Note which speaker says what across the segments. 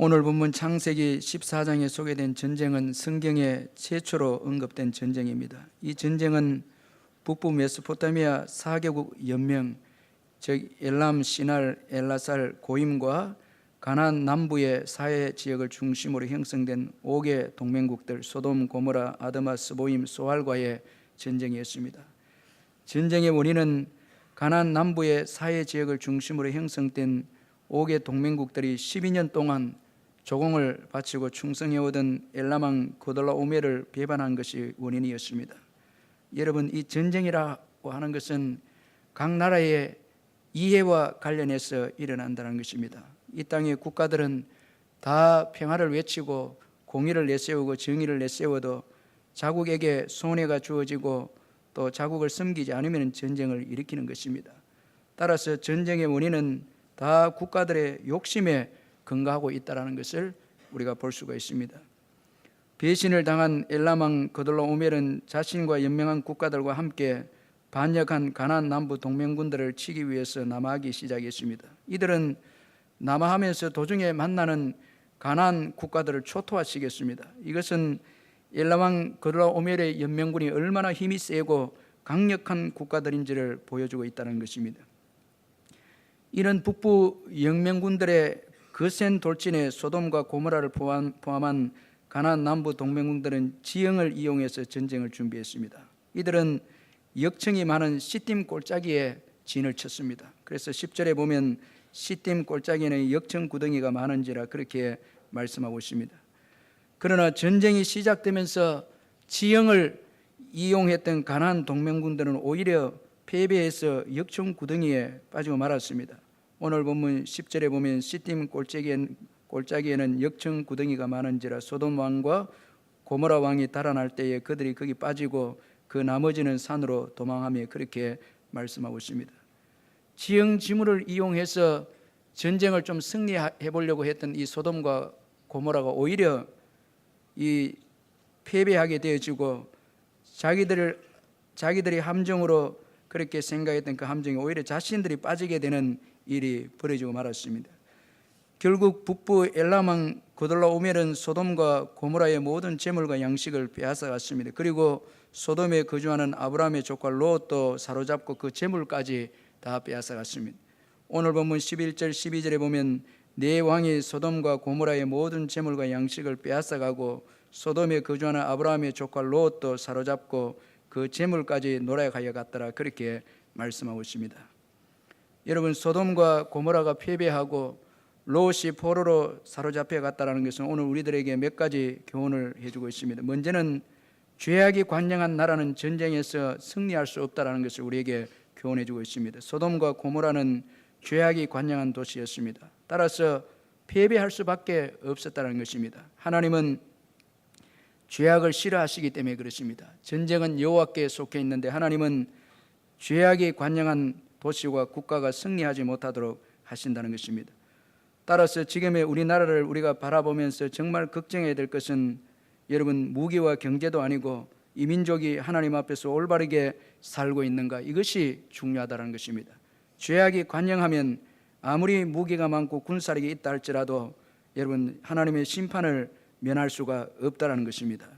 Speaker 1: 오늘 본문 창세기 14장에 소개된 전쟁은 성경에 최초로 언급된 전쟁입니다. 이 전쟁은 북부 메소포타미아 4개국 연명, 즉 엘람, 시날, 엘라살, 고임과 가나안 남부의 사해 지역을 중심으로 형성된 5개 동맹국들 소돔, 고모라, 아드마, 스보임, 소알과의 전쟁이었습니다. 전쟁의 원인은 가나안 남부의 사해 지역을 중심으로 형성된 5개 동맹국들이 12년 동안 조공을 바치고 충성해오던 엘람왕 그돌라오멜을 배반한 것이 원인이었습니다. 여러분, 이 전쟁이라고 하는 것은 각 나라의 이해와 관련해서 일어난다는 것입니다. 이 땅의 국가들은 다 평화를 외치고 공의를 내세우고 정의를 내세워도 자국에게 손해가 주어지고 또 자국을 섬기지 않으면 전쟁을 일으키는 것입니다. 따라서 전쟁의 원인은 다 국가들의 욕심에 근거하고 있다는 것을 우리가 볼 수가 있습니다. 배신을 당한 엘람왕 그돌라오멜은 자신과 연맹한 국가들과 함께 반역한 가나안 남부 동맹군들을 치기 위해서 남하하기 시작했습니다. 이들은 남하하면서 도중에 만나는 가나안 국가들을 초토화시켰습니다. 이것은 엘람왕 그돌라오멜의 연맹군이 얼마나 힘이 세고 강력한 국가들인지를 보여주고 있다는 것입니다. 이런 북부 연맹군들의 거센 돌진에 소돔과 고모라를 포함한 가나안 남부 동맹군들은 지형을 이용해서 전쟁을 준비했습니다. 이들은 역청이 많은 시딤 골짜기에 진을 쳤습니다. 그래서 10절에 보면 시딤 골짜기에는 역청 구덩이가 많은지라 그렇게 말씀하고 있습니다. 그러나 전쟁이 시작되면서 지형을 이용했던 가나안 동맹군들은 오히려 패배해서 역청 구덩이에 빠지고 말았습니다. 오늘 본문 10절에 보면 시딤 골짜기에는 역청 구덩이가 많은지라 소돔 왕과 고모라 왕이 달아날 때에 그들이 거기 빠지고 그 나머지는 산으로 도망하며 그렇게 말씀하고 있습니다. 지형 지물을 이용해서 전쟁을 좀 승리해 보려고 했던 이 소돔과 고모라가 오히려 이 패배하게 되어지고 자기들이 함정으로 그렇게 생각했던 그 함정이 오히려 자신들이 빠지게 되는 일이 벌어지고 말았습니다. 결국 북부 엘람왕 그돌라오멜은 소돔과 고모라의 모든 재물과 양식을 빼앗아갔습니다. 그리고 소돔에 거주하는 아브라함의 조카 롯도 사로잡고 그 재물까지 다 빼앗아갔습니다. 오늘 본문 11절 12절에 보면 네 왕이 소돔과 고모라의 모든 재물과 양식을 빼앗아가고 소돔에 거주하는 아브라함의 조카 롯도 사로잡고 그 재물까지 노래가여 갔더라 그렇게 말씀하고 있습니다. 여러분, 소돔과 고모라가 패배하고 롯이 포로로 사로잡혀 갔다는 것은 오늘 우리들에게 몇 가지 교훈을 해주고 있습니다. 먼저는 죄악이 관영한 나라는 전쟁에서 승리할 수 없다는 것을 우리에게 교훈해 주고 있습니다. 소돔과 고모라는 죄악이 관영한 도시였습니다. 따라서 패배할 수밖에 없었다는 것입니다. 하나님은 죄악을 싫어하시기 때문에 그렇습니다. 전쟁은 여호와께 속해 있는데 하나님은 죄악이 관영한 도시와 국가가 승리하지 못하도록 하신다는 것입니다. 따라서 지금의 우리나라를 우리가 바라보면서 정말 걱정해야 될 것은 여러분, 무기와 경제도 아니고 이 민족이 하나님 앞에서 올바르게 살고 있는가, 이것이 중요하다는 것입니다. 죄악이 관영하면 아무리 무기가 많고 군사력이 있다 할지라도 여러분, 하나님의 심판을 면할 수가 없다는 것입니다.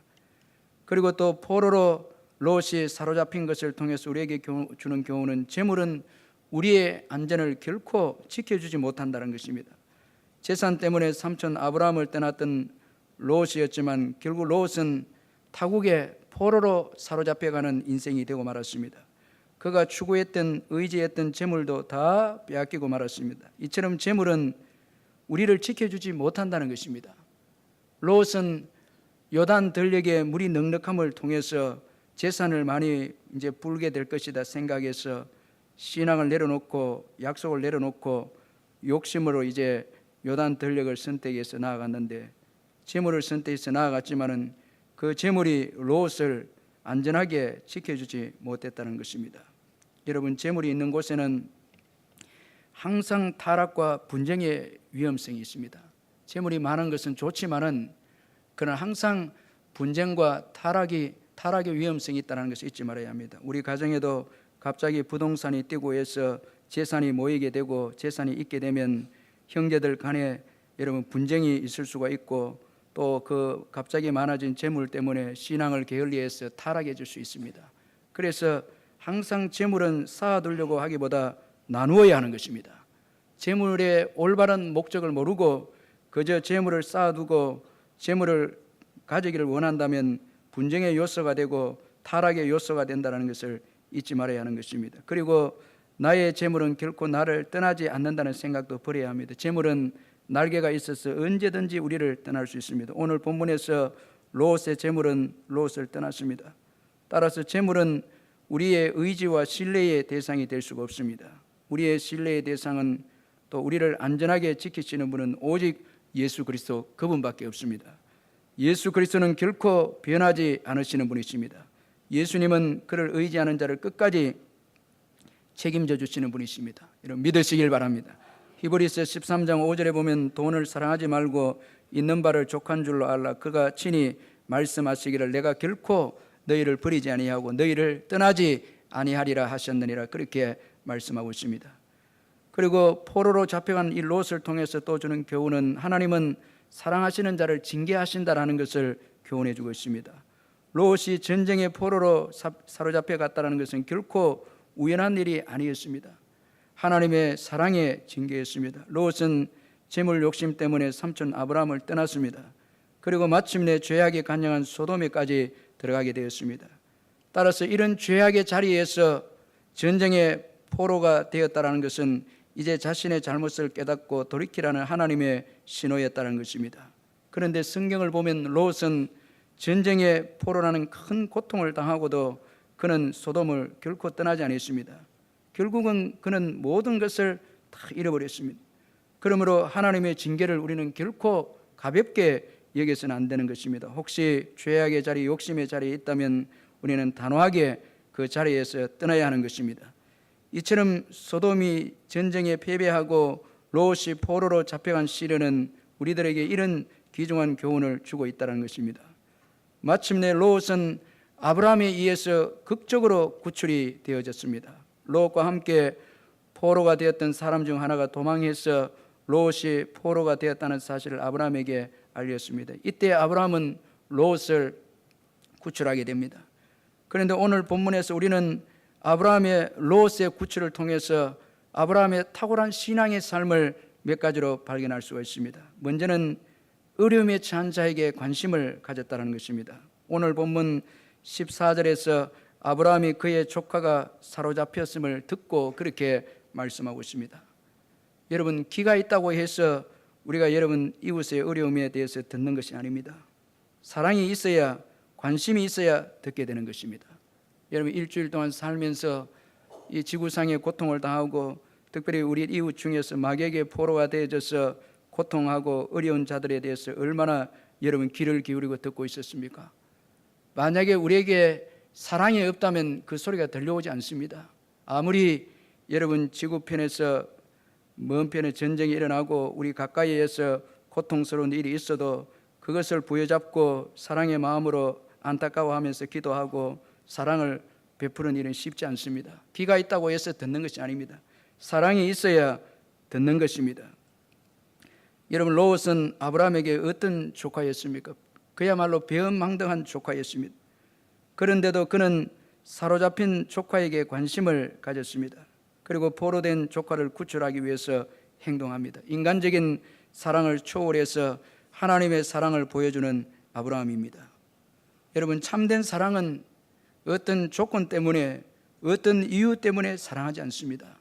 Speaker 1: 그리고 또 포로로 롯이 사로잡힌 것을 통해서 우리에게 주는 교훈은 재물은 우리의 안전을 결코 지켜주지 못한다는 것입니다. 재산 때문에 삼촌 아브라함을 떠났던 롯이었지만 결국 롯은 타국의 포로로 사로잡혀가는 인생이 되고 말았습니다. 그가 추구했던 의지했던 재물도 다 빼앗기고 말았습니다. 이처럼 재물은 우리를 지켜주지 못한다는 것입니다. 롯은 요단 들녘의 물이 넉넉함을 통해서 재산을 많이 이제 불게 될 것이다 생각해서 신앙을 내려놓고 약속을 내려놓고 욕심으로 이제 요단 들녘을 선택해서 나아갔는데 재물을 선택해서 나아갔지만은 그 재물이 롯을 안전하게 지켜주지 못했다는 것입니다. 여러분, 재물이 있는 곳에는 항상 타락과 분쟁의 위험성이 있습니다. 재물이 많은 것은 좋지만은 그러나 항상 분쟁과 타락의 위험성이 있다는 것을 잊지 말아야 합니다. 우리 가정에도 갑자기 부동산이 뛰고 해서 재산이 모이게 되고 재산이 있게 되면 형제들 간에 여러분 분쟁이 있을 수가 있고 또 그 갑자기 많아진 재물 때문에 신앙을 게을리해서 타락해 줄 수 있습니다. 그래서 항상 재물은 쌓아두려고 하기보다 나누어야 하는 것입니다. 재물의 올바른 목적을 모르고 그저 재물을 쌓아두고 재물을 가지기를 원한다면 분쟁의 요소가 되고 타락의 요소가 된다는 것을 잊지 말아야 하는 것입니다. 그리고 나의 재물은 결코 나를 떠나지 않는다는 생각도 버려야 합니다. 재물은 날개가 있어서 언제든지 우리를 떠날 수 있습니다. 오늘 본문에서 롯의 재물은 롯을 떠났습니다. 따라서 재물은 우리의 의지와 신뢰의 대상이 될 수가 없습니다. 우리의 신뢰의 대상은 또 우리를 안전하게 지키시는 분은 오직 예수 그리스도 그분밖에 없습니다. 예수 그리스도는 결코 변하지 않으시는 분이십니다. 예수님은 그를 의지하는 자를 끝까지 책임져 주시는 분이십니다. 여러분 믿으시길 바랍니다. 히브리서 13장 5절에 보면 돈을 사랑하지 말고 있는 바를 족한 줄로 알라. 그가 친히 말씀하시기를 내가 결코 너희를 버리지 아니하고 너희를 떠나지 아니하리라 하셨느니라. 그렇게 말씀하고 있습니다. 그리고 포로로 잡혀간 이 롯을 통해서 또 주는 교훈은 하나님은 사랑하시는 자를 징계하신다라는 것을 교훈해 주고 있습니다. 롯이 전쟁의 포로로 사로잡혀 갔다는 것은 결코 우연한 일이 아니었습니다. 하나님의 사랑의 징계였습니다. 롯은 재물 욕심 때문에 삼촌 아브라함을 떠났습니다. 그리고 마침내 죄악에 간영한 소돔에까지 들어가게 되었습니다. 따라서 이런 죄악의 자리에서 전쟁의 포로가 되었다는 것은 이제 자신의 잘못을 깨닫고 돌이키라는 하나님의 신호였다는 것입니다. 그런데 성경을 보면 롯은 전쟁의 포로라는 큰 고통을 당하고도 그는 소돔을 결코 떠나지 않았습니다. 결국은 그는 모든 것을 다 잃어버렸습니다. 그러므로 하나님의 징계를 우리는 결코 가볍게 여겨서는 안 되는 것입니다. 혹시 죄악의 자리, 욕심의 자리에 있다면 우리는 단호하게 그 자리에서 떠나야 하는 것입니다. 이처럼 소돔이 전쟁에 패배하고 롯이 포로로 잡혀간 시련은 우리들에게 이런 귀중한 교훈을 주고 있다는 것입니다. 마침내 롯은 아브라함에 의해서 극적으로 구출이 되어졌습니다. 롯과 함께 포로가 되었던 사람 중 하나가 도망해서 롯이 포로가 되었다는 사실을 아브라함에게 알렸습니다. 이때 아브라함은 롯을 구출하게 됩니다. 그런데 오늘 본문에서 우리는 아브라함의 롯의 구출을 통해서 아브라함의 탁월한 신앙의 삶을 몇 가지로 발견할 수가 있습니다. 먼저는 어려움에 처한 자에게 관심을 가졌다는 것입니다. 오늘 본문 14절에서 아브라함이 그의 조카가 사로잡혔음을 듣고 그렇게 말씀하고 있습니다. 여러분, 귀가 있다고 해서 우리가 여러분 이웃의 어려움에 대해서 듣는 것이 아닙니다. 사랑이 있어야, 관심이 있어야 듣게 되는 것입니다. 여러분, 일주일 동안 살면서 이 지구상의 고통을 당하고 특별히 우리 이웃 중에서 마귀에게 포로가 되어져서 고통하고 어려운 자들에 대해서 얼마나 여러분 귀를 기울이고 듣고 있었습니까? 만약에 우리에게 사랑이 없다면 그 소리가 들려오지 않습니다. 아무리 여러분 지구편에서 먼 편에 전쟁이 일어나고 우리 가까이에서 고통스러운 일이 있어도 그것을 부여잡고 사랑의 마음으로 안타까워하면서 기도하고 사랑을 베푸는 일은 쉽지 않습니다. 귀가 있다고 해서 듣는 것이 아닙니다. 사랑이 있어야 듣는 것입니다. 여러분, 롯은 아브라함에게 어떤 조카였습니까? 그야말로 배은망덕한 조카였습니다. 그런데도 그는 사로잡힌 조카에게 관심을 가졌습니다. 그리고 포로된 조카를 구출하기 위해서 행동합니다. 인간적인 사랑을 초월해서 하나님의 사랑을 보여주는 아브라함입니다. 여러분, 참된 사랑은 어떤 조건 때문에, 어떤 이유 때문에 사랑하지 않습니다.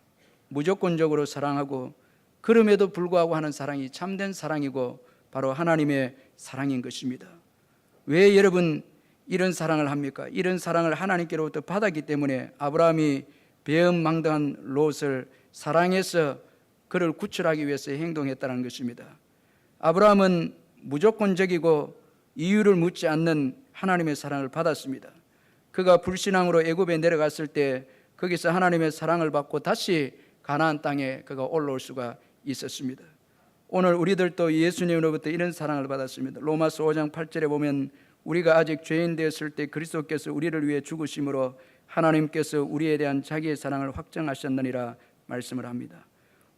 Speaker 1: 무조건적으로 사랑하고 그럼에도 불구하고 하는 사랑이 참된 사랑이고 바로 하나님의 사랑인 것입니다. 왜 여러분 이런 사랑을 합니까? 이런 사랑을 하나님께로부터 받았기 때문에 아브라함이 배은망덕한 롯을 사랑해서 그를 구출하기 위해서 행동했다는 것입니다. 아브라함은 무조건적이고 이유를 묻지 않는 하나님의 사랑을 받았습니다. 그가 불신앙으로 애굽에 내려갔을 때 거기서 하나님의 사랑을 받고 다시 가나안 땅에 그가 올라올 수가 있었습니다. 오늘 우리들도 예수님으로부터 이런 사랑을 받았습니다. 로마서 5장 8절에 보면 우리가 아직 죄인 되었을 때 그리스도께서 우리를 위해 죽으심으로 하나님께서 우리에 대한 자기의 사랑을 확정하셨느니라 말씀을 합니다.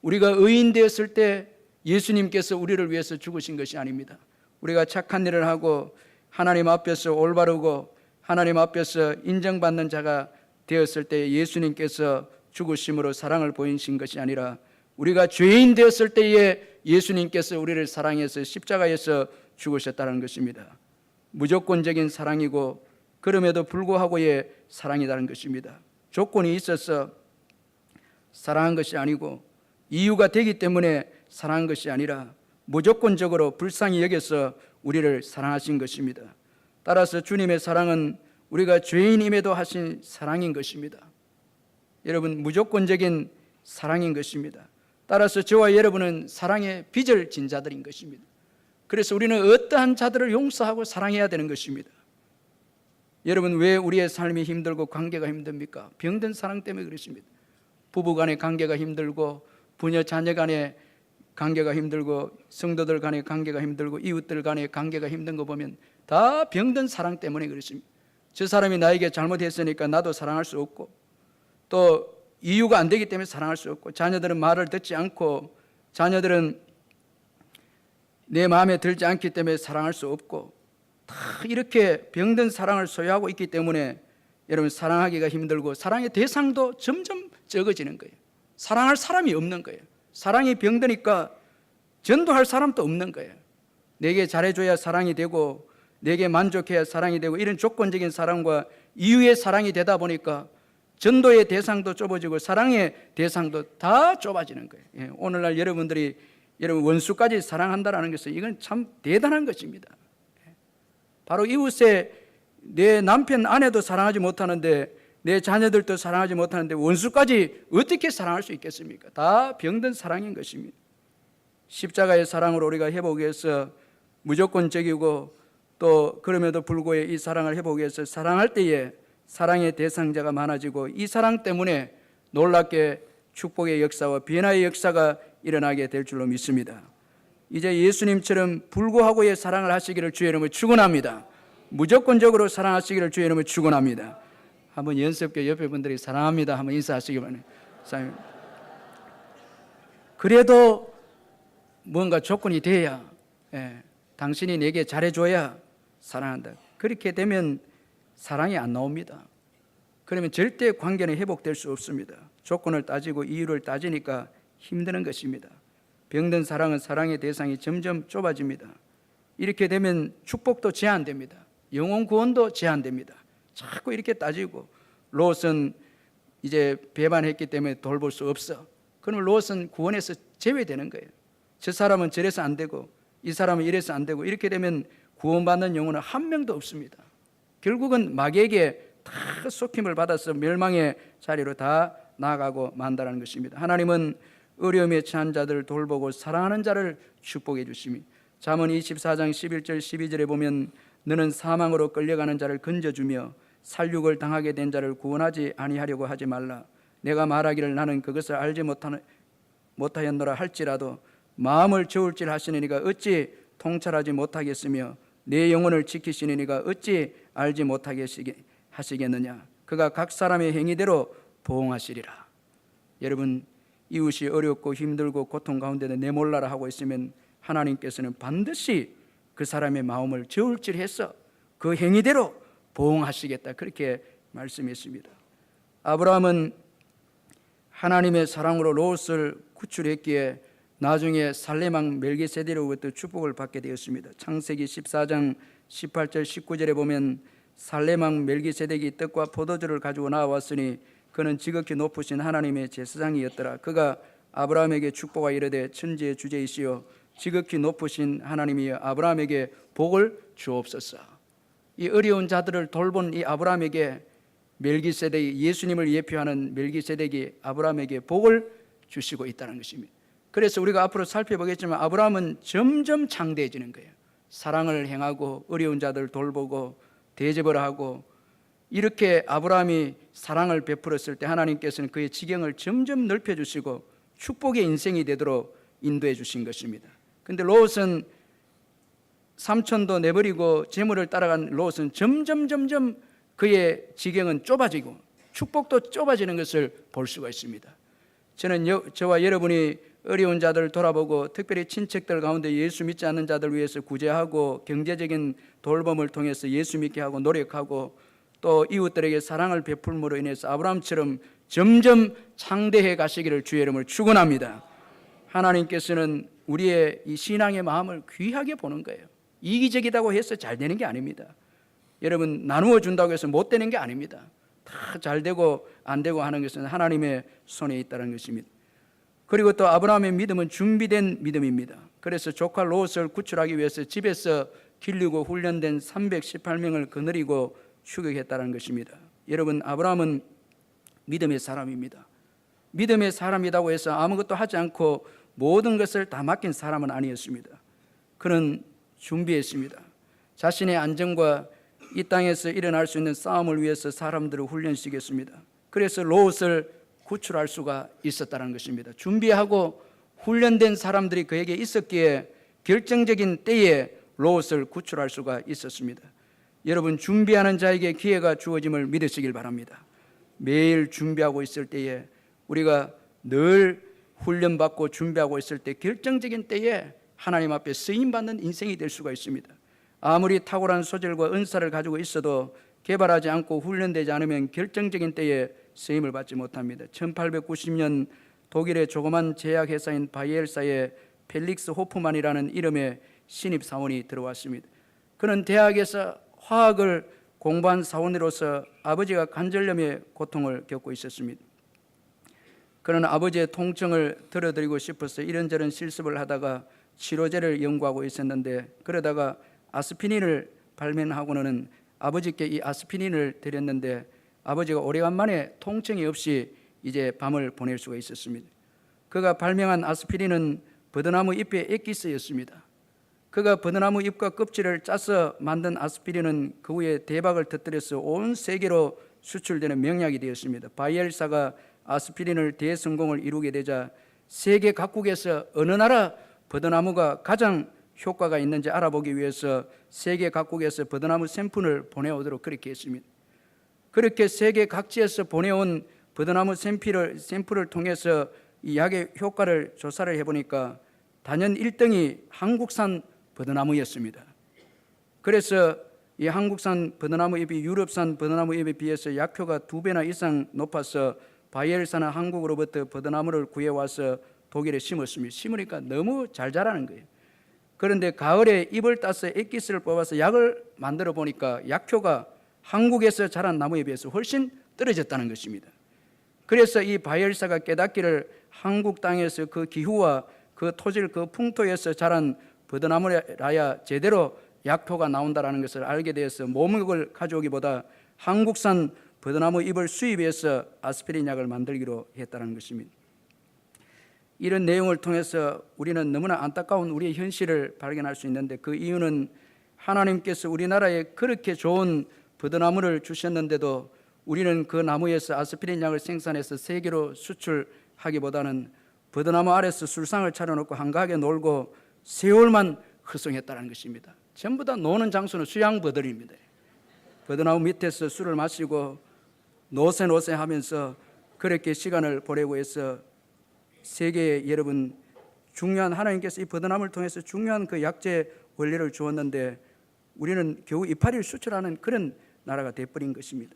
Speaker 1: 우리가 의인 되었을 때 예수님께서 우리를 위해서 죽으신 것이 아닙니다. 우리가 착한 일을 하고 하나님 앞에서 올바르고 하나님 앞에서 인정받는 자가 되었을 때 예수님께서 죽으심으로 사랑을 보이신 것이 아니라 우리가 죄인 되었을 때에 예수님께서 우리를 사랑해서 십자가에서 죽으셨다는 것입니다. 무조건적인 사랑이고 그럼에도 불구하고의 사랑이라는 것입니다. 조건이 있어서 사랑한 것이 아니고 이유가 되기 때문에 사랑한 것이 아니라 무조건적으로 불쌍히 여겨서 우리를 사랑하신 것입니다. 따라서 주님의 사랑은 우리가 죄인임에도 하신 사랑인 것입니다. 여러분, 무조건적인 사랑인 것입니다. 따라서 저와 여러분은 사랑의 빚을 진 자들인 것입니다. 그래서 우리는 어떠한 자들을 용서하고 사랑해야 되는 것입니다. 여러분, 왜 우리의 삶이 힘들고 관계가 힘듭니까? 병든 사랑 때문에 그렇습니다. 부부 간의 관계가 힘들고 부녀 자녀 간의 관계가 힘들고 성도들 간의 관계가 힘들고 이웃들 간의 관계가 힘든 거 보면 다 병든 사랑 때문에 그렇습니다. 저 사람이 나에게 잘못했으니까 나도 사랑할 수 없고 또 이유가 안 되기 때문에 사랑할 수 없고 자녀들은 말을 듣지 않고 자녀들은 내 마음에 들지 않기 때문에 사랑할 수 없고 다 이렇게 병든 사랑을 소유하고 있기 때문에 여러분 사랑하기가 힘들고 사랑의 대상도 점점 적어지는 거예요. 사랑할 사람이 없는 거예요. 사랑이 병드니까 전도할 사람도 없는 거예요. 내게 잘해줘야 사랑이 되고 내게 만족해야 사랑이 되고 이런 조건적인 사랑과 이유의 사랑이 되다 보니까 전도의 대상도 좁아지고 사랑의 대상도 다 좁아지는 거예요. 예, 오늘날 여러분들이 여러분 원수까지 사랑한다는 것은 이건 참 대단한 것입니다. 바로 이웃에 내 남편 아내도 사랑하지 못하는데 내 자녀들도 사랑하지 못하는데 원수까지 어떻게 사랑할 수 있겠습니까? 다 병든 사랑인 것입니다. 십자가의 사랑으로 우리가 회복하기 위해서 무조건적이고 또 그럼에도 불구하고 이 사랑을 회복하기 위해서 사랑할 때에 사랑의 대상자가 많아지고 이 사랑 때문에 놀랍게 축복의 역사와 변화의 역사가 일어나게 될 줄로 믿습니다. 이제 예수님처럼 불구하고의 사랑을 하시기를 주의 이름으로 축원합니다. 무조건적으로 사랑하시기를 주의 이름으로 축원합니다. 한번 연습교 옆에 분들이 사랑합니다 한번 인사하시기 바랍니다. 그래도 뭔가 조건이 돼야 당신이 내게 잘해줘야 사랑한다. 그렇게 되면 사랑이 안 나옵니다. 그러면 절대 관계는 회복될 수 없습니다. 조건을 따지고 이유를 따지니까 힘드는 것입니다. 병든 사랑은 사랑의 대상이 점점 좁아집니다. 이렇게 되면 축복도 제한됩니다. 영혼 구원도 제한됩니다. 자꾸 이렇게 따지고 롯은 이제 배반했기 때문에 돌볼 수 없어. 그러면 롯은 구원에서 제외되는 거예요. 저 사람은 저래서 안 되고 이 사람은 이래서 안 되고 이렇게 되면 구원받는 영혼은 한 명도 없습니다. 결국은 마귀에게 다 속힘을 받아서 멸망의 자리로 다 나아가고 만다라는 것입니다. 하나님은 어려움에 처한 자들을 돌보고 사랑하는 자를 축복해 주심이 잠언 24장 11절 12절에 보면 너는 사망으로 끌려가는 자를 건져주며 살육을 당하게 된 자를 구원하지 아니하려고 하지 말라. 내가 말하기를 나는 그것을 알지 못하였노라 할지라도 마음을 저울질 하시는 이가 어찌 통찰하지 못하겠으며 내 영혼을 지키시는 이가 어찌 알지 못하게 하시겠느냐. 그가 각 사람의 행위대로 보응하시리라. 여러분, 이웃이 어렵고 힘들고 고통 가운데도 내몰라라 하고 있으면 하나님께서는 반드시 그 사람의 마음을 저울질해서 그 행위대로 보응하시겠다 그렇게 말씀했습니다. 아브라함은 하나님의 사랑으로 롯을 구출했기에 나중에 살레망 멜기세덱으로부터 축복을 받게 되었습니다. 창세기 14장 18절 19절에 보면 살레망 멜기세덱이 떡과 포도주를 가지고 나왔으니 그는 지극히 높으신 하나님의 제사장이었더라. 그가 아브라함에게 축복하 이르되 천지의 주제이시여 지극히 높으신 하나님이여 아브라함에게 복을 주옵소서. 이 어려운 자들을 돌본 이 아브라함에게 멜기세덱이 예수님을 예표하는 멜기세덱이 아브라함에게 복을 주시고 있다는 것입니다. 그래서 우리가 앞으로 살펴보겠지만 아브라함은 점점 창대해지는 거예요. 사랑을 행하고 어려운 자들을 돌보고 대접을 하고 이렇게 아브라함이 사랑을 베풀었을 때 하나님께서는 그의 지경을 점점 넓혀주시고 축복의 인생이 되도록 인도해 주신 것입니다. 그런데 롯은 삼촌도 내버리고 재물을 따라간 롯은 점점 그의 지경은 좁아지고 축복도 좁아지는 것을 볼 수가 있습니다. 저는 저와 여러분이 어려운 자들을 돌아보고 특별히 친척들 가운데 예수 믿지 않는 자들 위해서 구제하고 경제적인 돌봄을 통해서 예수 믿게 하고 노력하고 또 이웃들에게 사랑을 베풀므로 인해서 아브라함처럼 점점 창대해 가시기를 주의 이름으로 축원합니다. 하나님께서는 우리의 이 신앙의 마음을 귀하게 보는 거예요. 이기적이라고 해서 잘 되는 게 아닙니다. 여러분, 나누어 준다고 해서 못 되는 게 아닙니다. 다 잘 되고 안 되고 하는 것은 하나님의 손에 있다는 것입니다. 그리고 또 아브라함의 믿음은 준비된 믿음입니다. 그래서 조카 롯을 구출하기 위해서 집에서 길르고 훈련된 318명을 거느리고 추격했다는 것입니다. 여러분, 아브라함은 믿음의 사람입니다. 믿음의 사람이라고 해서 아무것도 하지 않고 모든 것을 다 맡긴 사람은 아니었습니다. 그는 준비했습니다. 자신의 안전과 이 땅에서 일어날 수 있는 싸움을 위해서 사람들을 훈련시켰습니다. 그래서 롯을 구출할 수가 있었다는 것입니다. 준비하고 훈련된 사람들이 그에게 있었기에 결정적인 때에 롯을 구출할 수가 있었습니다. 여러분, 준비하는 자에게 기회가 주어짐을 믿으시길 바랍니다. 매일 준비하고 있을 때에, 우리가 늘 훈련받고 준비하고 있을 때, 결정적인 때에 하나님 앞에 쓰임받는 인생이 될 수가 있습니다. 아무리 탁월한 소질과 은사를 가지고 있어도 개발하지 않고 훈련되지 않으면 결정적인 때에 쓰임을 받지 못합니다. 1890년 독일의 조그만 제약회사인 바이엘사에 펠릭스 호프만이라는 이름의 신입사원이 들어왔습니다. 그는 대학에서 화학을 공부한 사원으로서 아버지가 관절염의 고통을 겪고 있었습니다. 그는 아버지의 통증을 들어드리고 싶어서 이런저런 실습을 하다가 치료제를 연구하고 있었는데, 그러다가 아스피린을 발명하고는 아버지께 이 아스피린을 드렸는데 아버지가 오래간만에 통증이 없이 이제 밤을 보낼 수가 있었습니다. 그가 발명한 아스피린은 버드나무 잎의 액기스였습니다. 그가 버드나무 잎과 껍질을 짜서 만든 아스피린은 그 후에 대박을 터뜨려서 온 세계로 수출되는 명약이 되었습니다. 바이엘사가 아스피린을 대성공을 이루게 되자 세계 각국에서 어느 나라 버드나무가 가장 효과가 있는지 알아보기 위해서 세계 각국에서 버드나무 샘플을 보내오도록 그렇게 했습니다. 그렇게 세계 각지에서 보내온 버드나무 샘플을 통해서 이 약의 효과를 조사를 해보니까 단연 1등이 한국산 버드나무였습니다. 그래서 이 한국산 버드나무 잎이 유럽산 버드나무 잎에 비해서 약효가 2배나 이상 높아서 바이엘사는 한국으로부터 버드나무를 구해와서 독일에 심었습니다. 심으니까 너무 잘 자라는 거예요. 그런데 가을에 잎을 따서 액기스를 뽑아서 약을 만들어 보니까 약효가 한국에서 자란 나무에 비해서 훨씬 떨어졌다는 것입니다. 그래서 이 바이엘사가 깨닫기를 한국 땅에서 그 기후와 그 토질 그 풍토에서 자란 버드나무라야 제대로 약효가 나온다는 것을 알게 되어서 모목을 가져오기보다 한국산 버드나무 잎을 수입해서 아스피린 약을 만들기로 했다는 것입니다. 이런 내용을 통해서 우리는 너무나 안타까운 우리의 현실을 발견할 수 있는데, 그 이유는 하나님께서 우리나라에 그렇게 좋은 버드나무를 주셨는데도 우리는 그 나무에서 아스피린 약을 생산해서 세계로 수출하기보다는 버드나무 아래서 술상을 차려놓고 한가하게 놀고 세월만 허송했다는 것입니다. 전부 다 노는 장소는 수양버들입니다. 버드나무 밑에서 술을 마시고 노세 하면서 그렇게 시간을 보내고 해서 세계에 여러분 중요한, 하나님께서 이 버드나무를 통해서 중요한 그 약재 원리를 주었는데 우리는 겨우 이파리를 수출하는 그런 나라가 되어버린 것입니다.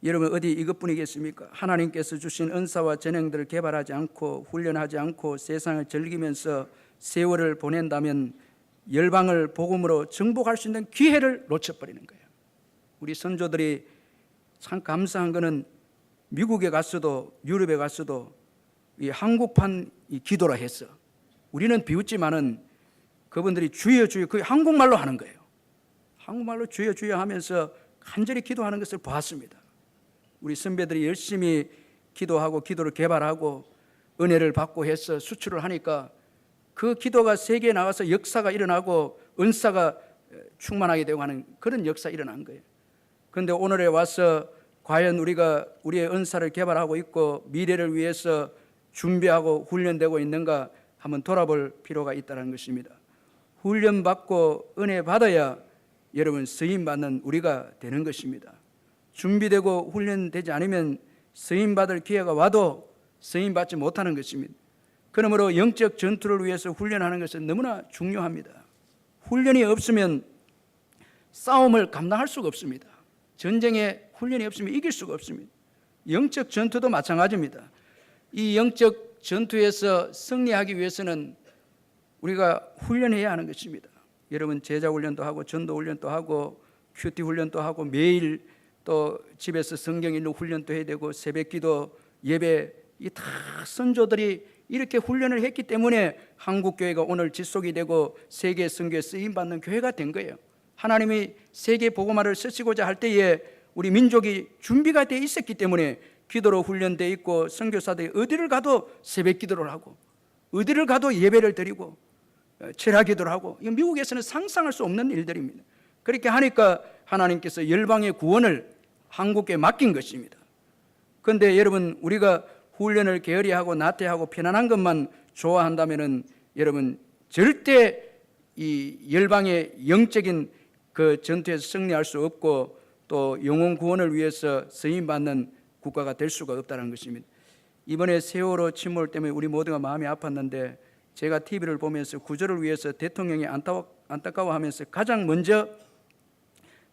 Speaker 1: 여러분, 어디 이것뿐이겠습니까? 하나님께서 주신 은사와 재능들을 개발하지 않고 훈련하지 않고 세상을 즐기면서 세월을 보낸다면 열방을 복음으로 정복할 수 있는 기회를 놓쳐버리는 거예요. 우리 선조들이 참 감사한 것은 미국에 갔어도 유럽에 갔어도 이 한국판 이 기도라 했어. 우리는 비웃지만은 그분들이 주여 주여, 그 한국말로 하는 거예요. 한국말로 주여 주여 하면서 간절히 기도하는 것을 보았습니다. 우리 선배들이 열심히 기도하고 기도를 개발하고 은혜를 받고 해서 수출을 하니까 그 기도가 세계에 나가서 역사가 일어나고 은사가 충만하게 되고 하는 그런 역사 일어난 거예요. 그런데 오늘에 와서 과연 우리가 우리의 은사를 개발하고 있고 미래를 위해서 준비하고 훈련되고 있는가 한번 돌아볼 필요가 있다는 것입니다. 훈련받고 은혜 받아야 여러분 쓰임받는 우리가 되는 것입니다. 준비되고 훈련되지 않으면 쓰임받을 기회가 와도 쓰임받지 못하는 것입니다. 그러므로 영적 전투를 위해서 훈련하는 것은 너무나 중요합니다. 훈련이 없으면 싸움을 감당할 수가 없습니다. 전쟁에 훈련이 없으면 이길 수가 없습니다. 영적 전투도 마찬가지입니다. 이 영적 전투에서 승리하기 위해서는 우리가 훈련해야 하는 것입니다. 여러분 제자 훈련도 하고 전도 훈련도 하고 큐티 훈련도 하고 매일 또 집에서 성경 읽는 훈련도 해야 되고 새벽기도 예배 이 다 선조들이 이렇게 훈련을 했기 때문에 한국교회가 오늘 지속이 되고 세계 선교에 쓰임받는 교회가 된 거예요. 하나님이 세계 복음화를 쓰시고자 할 때에 우리 민족이 준비가 돼 있었기 때문에 기도로 훈련되어 있고 선교사들이 어디를 가도 새벽 기도를 하고 어디를 가도 예배를 드리고 철학 기도를 하고 이건 미국에서는 상상할 수 없는 일들입니다. 그렇게 하니까 하나님께서 열방의 구원을 한국에 맡긴 것입니다. 그런데 여러분 우리가 훈련을 게으리 하고 나태하고 편안한 것만 좋아한다면은 여러분 절대 이 열방의 영적인 그 전투에서 승리할 수 없고 또 영혼 구원을 위해서 쓰임 받는 국가가 될 수가 없다는 것입니다. 이번에 세월호 침몰 때문에 우리 모두가 마음이 아팠는데 제가 TV를 보면서 구조를 위해서 대통령이 안타까워하면서 가장 먼저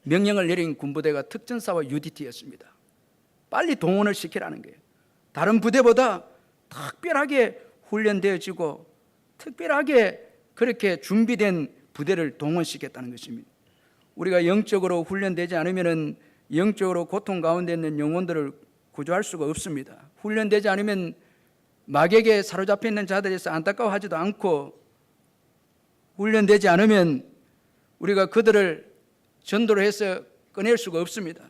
Speaker 1: 명령을 내린 군부대가 특전사와 UDT였습니다. 빨리 동원을 시키라는 거예요. 다른 부대보다 특별하게 훈련되어지고 특별하게 그렇게 준비된 부대를 동원시켰다는 것입니다. 우리가 영적으로 훈련되지 않으면 영적으로 고통 가운데 있는 영혼들을 구조할 수가 없습니다. 훈련되지 않으면 마귀에게 사로잡혀 있는 자들에서 안타까워하지도 않고 훈련되지 않으면 우리가 그들을 전도를 해서 꺼낼 수가 없습니다.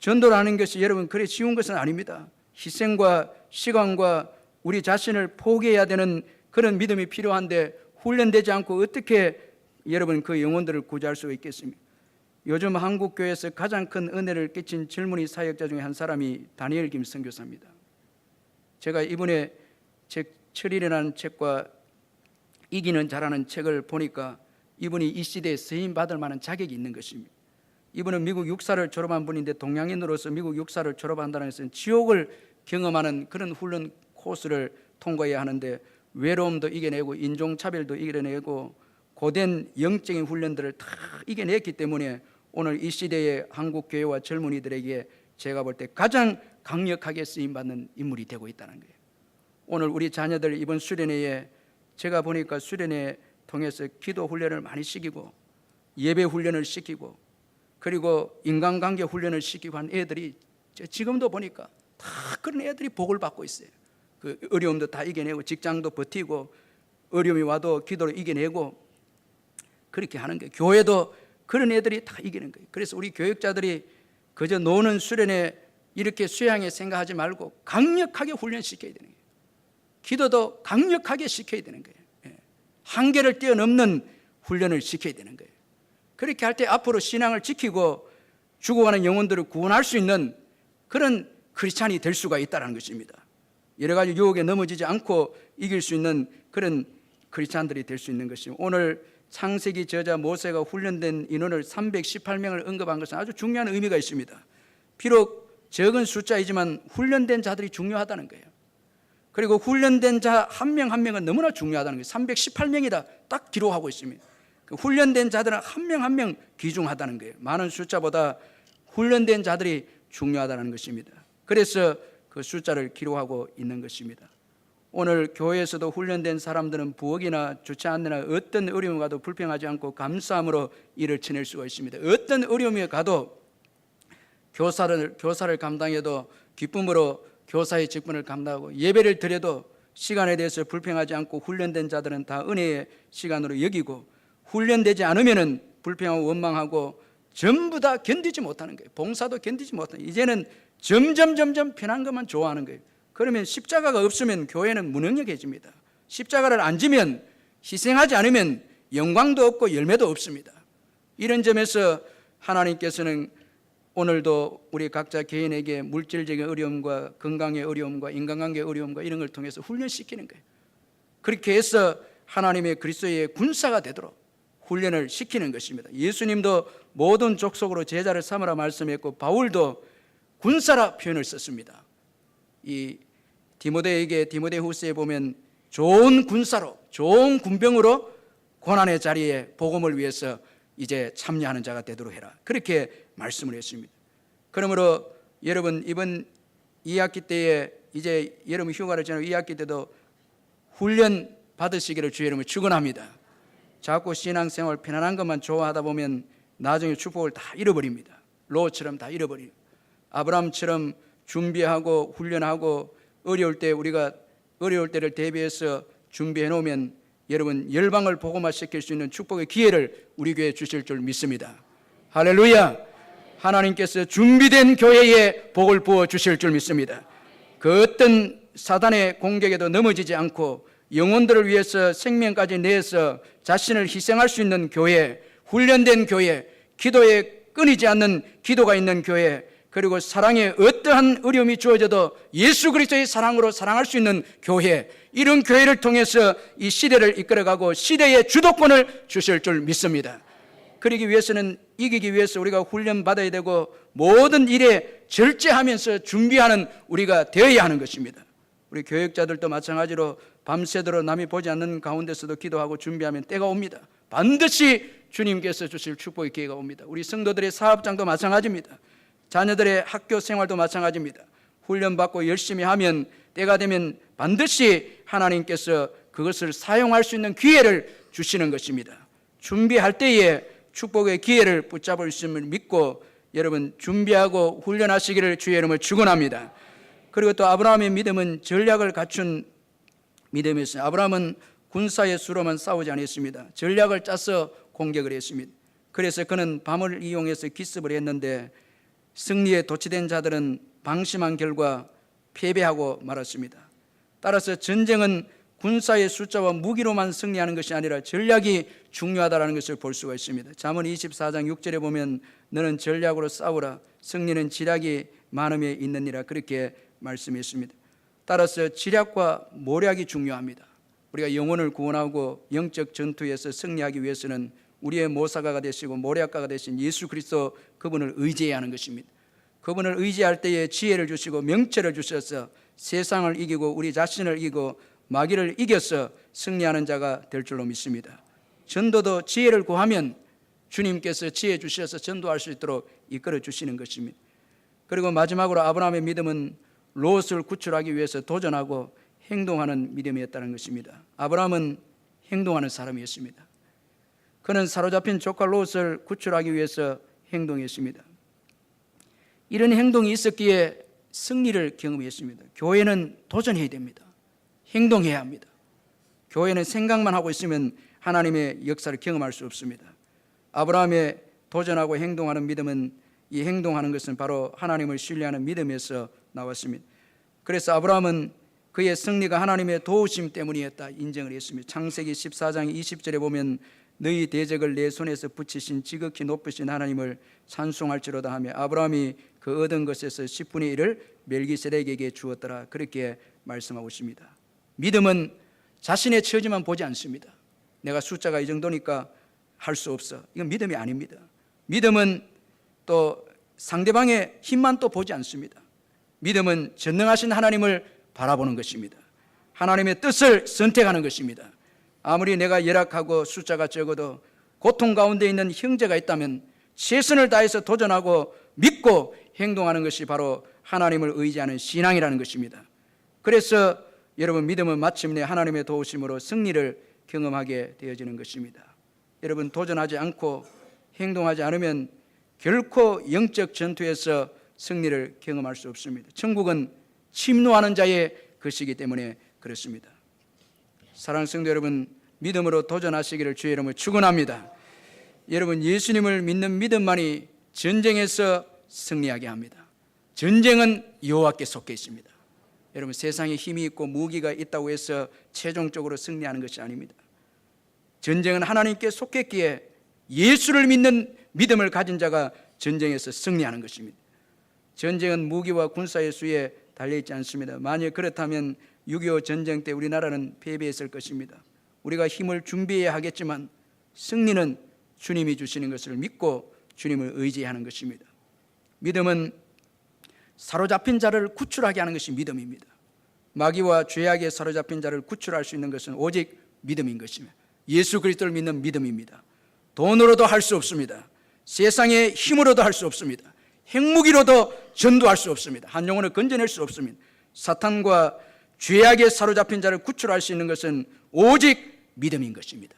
Speaker 1: 전도를 하는 것이 여러분 그리 쉬운 것은 아닙니다. 희생과 시간과 우리 자신을 포기해야 되는 그런 믿음이 필요한데 훈련되지 않고 어떻게 여러분 그 영혼들을 구조할 수가 있겠습니까? 요즘 한국교회에서 가장 큰 은혜를 끼친 젊은이 사역자 중에 한 사람이 다니엘 김 선교사입니다. 제가 이번에 책 철이라는 책과 이기는 자라는 책을 보니까 이분이 이 시대에 쓰임 받을 만한 자격이 있는 것입니다. 이분은 미국 육사를 졸업한 분인데 동양인으로서 미국 육사를 졸업한다는 것은 지옥을 경험하는 그런 훈련 코스를 통과해야 하는데 외로움도 이겨내고 인종차별도 이겨내고 고된 영적인 훈련들을 다 이겨냈기 때문에 오늘 이 시대의 한국교회와 젊은이들에게 제가 볼 때 가장 강력하게 쓰임받는 인물이 되고 있다는 거예요. 오늘 우리 자녀들 이번 수련회에 제가 보니까 수련회 통해서 기도 훈련을 많이 시키고 예배 훈련을 시키고 그리고 인간관계 훈련을 시키고 한 애들이 지금도 보니까 다 그런 애들이 복을 받고 있어요. 그 어려움도 다 이겨내고 직장도 버티고 어려움이 와도 기도로 이겨내고 그렇게 하는 거예요. 교회도 그런 애들이 다 이기는 거예요. 그래서 우리 교육자들이 그저 노는 수련회 이렇게 수양에 생각하지 말고 강력하게 훈련시켜야 되는 거예요. 기도도 강력하게 시켜야 되는 거예요. 한계를 뛰어넘는 훈련을 시켜야 되는 거예요. 그렇게 할 때 앞으로 신앙을 지키고 죽어가는 영혼들을 구원할 수 있는 그런 크리스찬이 될 수가 있다는 것입니다. 여러 가지 유혹에 넘어지지 않고 이길 수 있는 그런 크리스찬들이 될 수 있는 것입니다. 오늘 창세기 저자 모세가 훈련된 인원을 318명을 언급한 것은 아주 중요한 의미가 있습니다. 비록 적은 숫자이지만 훈련된 자들이 중요하다는 거예요. 그리고 훈련된 자 한 명 한 명은 너무나 중요하다는 거예요. 318명이다 딱 기록하고 있습니다. 훈련된 자들은 한 명 한 명 귀중하다는 거예요. 많은 숫자보다 훈련된 자들이 중요하다는 것입니다. 그래서 그 숫자를 기록하고 있는 것입니다. 오늘 교회에서도 훈련된 사람들은 부엌이나 주차 안내나 어떤 어려움이 가도 불평하지 않고 감사함으로 일을 지낼 수가 있습니다. 어떤 어려움이 가도 교사를 감당해도 기쁨으로 교사의 직분을 감당하고 예배를 드려도 시간에 대해서 불평하지 않고 훈련된 자들은 다 은혜의 시간으로 여기고 훈련되지 않으면 불평하고 원망하고 전부 다 견디지 못하는 거예요. 봉사도 견디지 못하는 거예요. 이제는 점점 편한 것만 좋아하는 거예요. 그러면 십자가가 없으면 교회는 무능력해집니다. 십자가를 안 지면 희생하지 않으면 영광도 없고 열매도 없습니다. 이런 점에서 하나님께서는 오늘도 우리 각자 개인에게 물질적인 어려움과 건강의 어려움과 인간관계의 어려움과 이런 걸 통해서 훈련시키는 거예요. 그렇게 해서 하나님의 그리스도의 군사가 되도록 훈련을 시키는 것입니다. 예수님도 모든 족속으로 제자를 삼으라 말씀했고 바울도 군사라 표현을 썼습니다. 이 디모데후서에 보면 좋은 군사로, 좋은 군병으로 고난의 자리에 복음을 위해서 이제 참여하는 자가 되도록 해라. 그렇게 말씀을 했습니다. 그러므로 여러분 이번 2학기 때에 이제 여러분 휴가를 지나고 2학기 때도 훈련 받으시기를 주의 이름으로 축원합니다. 자꾸 신앙생활 편안한 것만 좋아하다 보면 나중에 축복을 다 잃어버립니다. 롯처럼 다 잃어버려요. 아브라함처럼 준비하고 훈련하고 어려울 때 우리가 어려울 때를 대비해서 준비해 놓으면 여러분 열방을 복음화시킬 수 있는 축복의 기회를 우리 교회에 주실 줄 믿습니다. 할렐루야. 하나님께서 준비된 교회에 복을 부어 주실 줄 믿습니다. 그 어떤 사단의 공격에도 넘어지지 않고 영혼들을 위해서 생명까지 내서 자신을 희생할 수 있는 교회, 훈련된 교회, 기도에 끊이지 않는 기도가 있는 교회, 그리고 사랑에 어떠한 어려움이 주어져도 예수 그리스도의 사랑으로 사랑할 수 있는 교회, 이런 교회를 통해서 이 시대를 이끌어가고 시대의 주도권을 주실 줄 믿습니다. 그러기 위해서는 이기기 위해서 우리가 훈련받아야 되고 모든 일에 절제하면서 준비하는 우리가 되어야 하는 것입니다. 우리 교육자들도 마찬가지로 밤새도록 남이 보지 않는 가운데서도 기도하고 준비하면 때가 옵니다. 반드시 주님께서 주실 축복의 기회가 옵니다. 우리 성도들의 사업장도 마찬가지입니다. 자녀들의 학교 생활도 마찬가지입니다. 훈련받고 열심히 하면 때가 되면 반드시 하나님께서 그것을 사용할 수 있는 기회를 주시는 것입니다. 준비할 때에 축복의 기회를 붙잡을 수 있음을 믿고 여러분 준비하고 훈련하시기를 주의 이름으로 축원합니다. 그리고 또 아브라함의 믿음은 전략을 갖춘 믿음이었어요. 아브라함은 군사의 수로만 싸우지 않았습니다. 전략을 짜서 공격을 했습니다. 그래서 그는 밤을 이용해서 기습을 했는데 승리에 도취된 자들은 방심한 결과 패배하고 말았습니다. 따라서 전쟁은 군사의 숫자와 무기로만 승리하는 것이 아니라 전략이 중요하다는 것을 볼 수가 있습니다. 잠언 24장 6절에 보면 너는 전략으로 싸우라 승리는 지략이 많음에 있느니라 그렇게 말씀했습니다. 따라서 지략과 모략이 중요합니다. 우리가 영혼을 구원하고 영적 전투에서 승리하기 위해서는 우리의 모사가가 되시고 모략가가 되신 예수 그리스도 그분을 의지해야 하는 것입니다. 그분을 의지할 때에 지혜를 주시고 명철을 주셔서 세상을 이기고 우리 자신을 이기고 마귀를 이겨서 승리하는 자가 될 줄로 믿습니다. 전도도 지혜를 구하면 주님께서 지혜 주셔서 전도할 수 있도록 이끌어 주시는 것입니다. 그리고 마지막으로 아브라함의 믿음은 롯을 구출하기 위해서 도전하고 행동하는 믿음이었다는 것입니다. 아브라함은 행동하는 사람이었습니다. 그는 사로잡힌 조카 롯을 구출하기 위해서 행동했습니다. 이런 행동이 있었기에 승리를 경험했습니다. 교회는 도전해야 됩니다. 행동해야 합니다. 교회는 생각만 하고 있으면 하나님의 역사를 경험할 수 없습니다. 아브라함의 도전하고 행동하는 믿음은 이 행동하는 것은 바로 하나님을 신뢰하는 믿음에서 나왔습니다. 그래서 아브라함은 그의 승리가 하나님의 도우심 때문이었다 인정을 했습니다. 창세기 14장 20절에 보면 너희 대적을 내 손에서 붙이신 지극히 높으신 하나님을 찬송할지로다 하며 아브라함이 그 얻은 것에서 10분의 1을 멜기세덱에게 주었더라 그렇게 말씀하고 있습니다. 믿음은 자신의 처지만 보지 않습니다. 내가 숫자가 이 정도니까 할 수 없어. 이건 믿음이 아닙니다. 믿음은 또 상대방의 힘만 또 보지 않습니다. 믿음은 전능하신 하나님을 바라보는 것입니다. 하나님의 뜻을 선택하는 것입니다. 아무리 내가 열악하고 숫자가 적어도 고통 가운데 있는 형제가 있다면 최선을 다해서 도전하고 믿고 행동하는 것이 바로 하나님을 의지하는 신앙이라는 것입니다. 그래서 여러분 믿음은 마침내 하나님의 도우심으로 승리를 경험하게 되어지는 것입니다. 여러분 도전하지 않고 행동하지 않으면 결코 영적 전투에서 승리를 경험할 수 없습니다. 천국은 침노하는 자의 것이기 때문에 그렇습니다. 사랑하는 성도 여러분, 믿음으로 도전하시기를 주의 이름으로 축원합니다. 여러분 예수님을 믿는 믿음만이 전쟁에서 승리하게 합니다. 전쟁은 여호와께 속해 있습니다. 여러분 세상에 힘이 있고 무기가 있다고 해서 최종적으로 승리하는 것이 아닙니다. 전쟁은 하나님께 속했기에 예수를 믿는 믿음을 가진 자가 전쟁에서 승리하는 것입니다. 전쟁은 무기와 군사의 수에 달려있지 않습니다. 만약 그렇다면 6.25 전쟁 때 우리나라는 패배했을 것입니다. 우리가 힘을 준비해야 하겠지만 승리는 주님이 주시는 것을 믿고 주님을 의지하는 것입니다. 믿음은 사로잡힌 자를 구출하게 하는 것이 믿음입니다. 마귀와 죄악에 사로잡힌 자를 구출할 수 있는 것은 오직 믿음인 것입니다. 예수 그리스도를 믿는 믿음입니다. 돈으로도 할 수 없습니다. 세상의 힘으로도 할 수 없습니다. 핵무기로도 전도할 수 없습니다. 한 영혼을 건져낼 수 없습니다. 사탄과 죄악에 사로잡힌 자를 구출할 수 있는 것은 오직 믿음인 것입니다.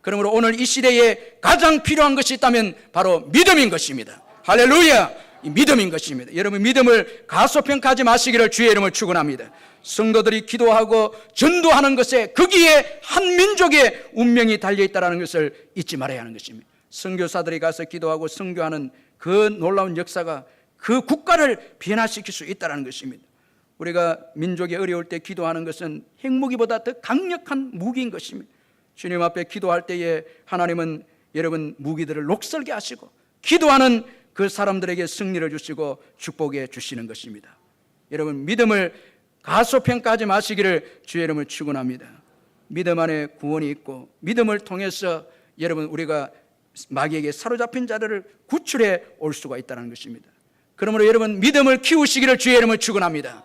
Speaker 1: 그러므로 오늘 이 시대에 가장 필요한 것이 있다면 바로 믿음인 것입니다. 할렐루야! 이 믿음인 것입니다. 여러분, 믿음을 가소평가하지 마시기를 주의 이름을 축원합니다. 성도들이 기도하고 전도하는 것에 거기에 한 민족의 운명이 달려있다는 것을 잊지 말아야 하는 것입니다. 선교사들이 가서 기도하고 선교하는 그 놀라운 역사가 그 국가를 변화시킬 수 있다는 것입니다. 우리가 민족이 어려울 때 기도하는 것은 핵무기보다 더 강력한 무기인 것입니다. 주님 앞에 기도할 때에 하나님은 여러분 무기들을 녹슬게 하시고 기도하는 그 사람들에게 승리를 주시고 축복해 주시는 것입니다. 여러분, 믿음을 가소평가하지 마시기를 주의 이름을 축원합니다. 믿음 안에 구원이 있고 믿음을 통해서 여러분 우리가 마귀에게 사로잡힌 자들을 구출해 올 수가 있다는 것입니다. 그러므로 여러분 믿음을 키우시기를 주의 이름을 축원합니다.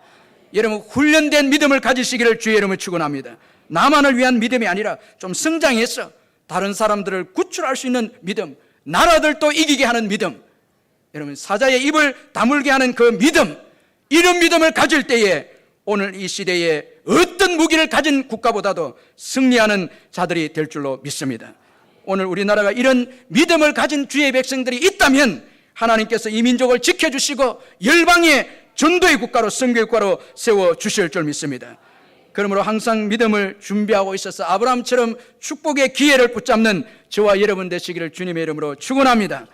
Speaker 1: 여러분 훈련된 믿음을 가지시기를 주의 이름을 축원합니다. 나만을 위한 믿음이 아니라 좀 성장해서 다른 사람들을 구출할 수 있는 믿음, 나라들도 이기게 하는 믿음, 여러분 사자의 입을 다물게 하는 그 믿음, 이런 믿음을 가질 때에 오늘 이 시대에 어떤 무기를 가진 국가보다도 승리하는 자들이 될 줄로 믿습니다. 오늘 우리나라가 이런 믿음을 가진 주의 백성들이 있다면 하나님께서 이 민족을 지켜주시고 열방의 전도의 국가로 선교의 국가로 세워주실 줄 믿습니다. 그러므로 항상 믿음을 준비하고 있어서 아브라함처럼 축복의 기회를 붙잡는 저와 여러분 되시기를 주님의 이름으로 축원합니다.